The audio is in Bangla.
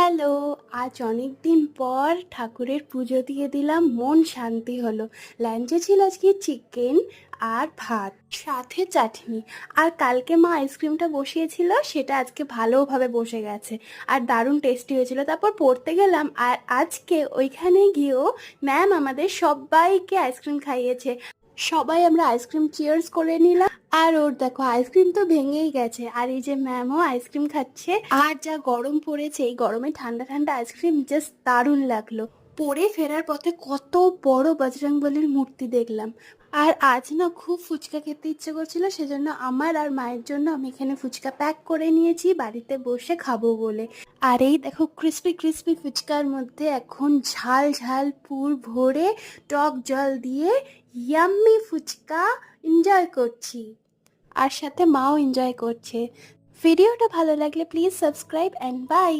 হ্যালো, আজ অনেক দিন পর ঠাকুরের পুজো দিয়ে দিলাম, মন শান্তি হলো। লাঞ্চে ছিল আজকে চিকেন আর ভাত, সাথে চাটনি। আর কালকে মা আইসক্রিমটা বসিয়েছিল, সেটা আজকে ভালোভাবে বসে গেছে আর দারুণ টেস্টি হয়েছিল। তারপর পড়তে গেলাম, আর আজকে ওইখানে গিয়েও ম্যাম আমাদের সবাইকে আইসক্রিম খাইয়েছে। সবাই আমরা আইসক্রিম চিয়ার্স করে নিলাম। আর ওর দেখো আইসক্রিম তো ভেঙেই গেছে, আর এই যে ম্যামও আইসক্রিম খাচ্ছে। আর যা গরম পড়েছে, এই গরমে ঠান্ডা ঠান্ডা আইসক্রিম জাস্ট দারুণ লাগলো। পড়ে ফেরার পথে কত বড় বজরংবলীর মূর্তি দেখলাম। আর আজ না খুব ফুচকা খেতে ইচ্ছে করছিল, সেজন্য আমার আর মায়ের জন্য আমি এখানে ফুচকা প্যাক করে নিয়েছি বাড়িতে বসে খাবো বলে। আর এই দেখো ক্রিস্পি ক্রিস্পি ফুচকার মধ্যে এখন ঝাল ঝাল পুর ভরে টক জল দিয়ে ইয়াম্মি ফুচকা এনজয় করছি। আর সাথে মাও এনজয় করছে। ভিডিওটা ভালো লাগলে প্লিজ সাবস্ক্রাইব অ্যান্ড বাই।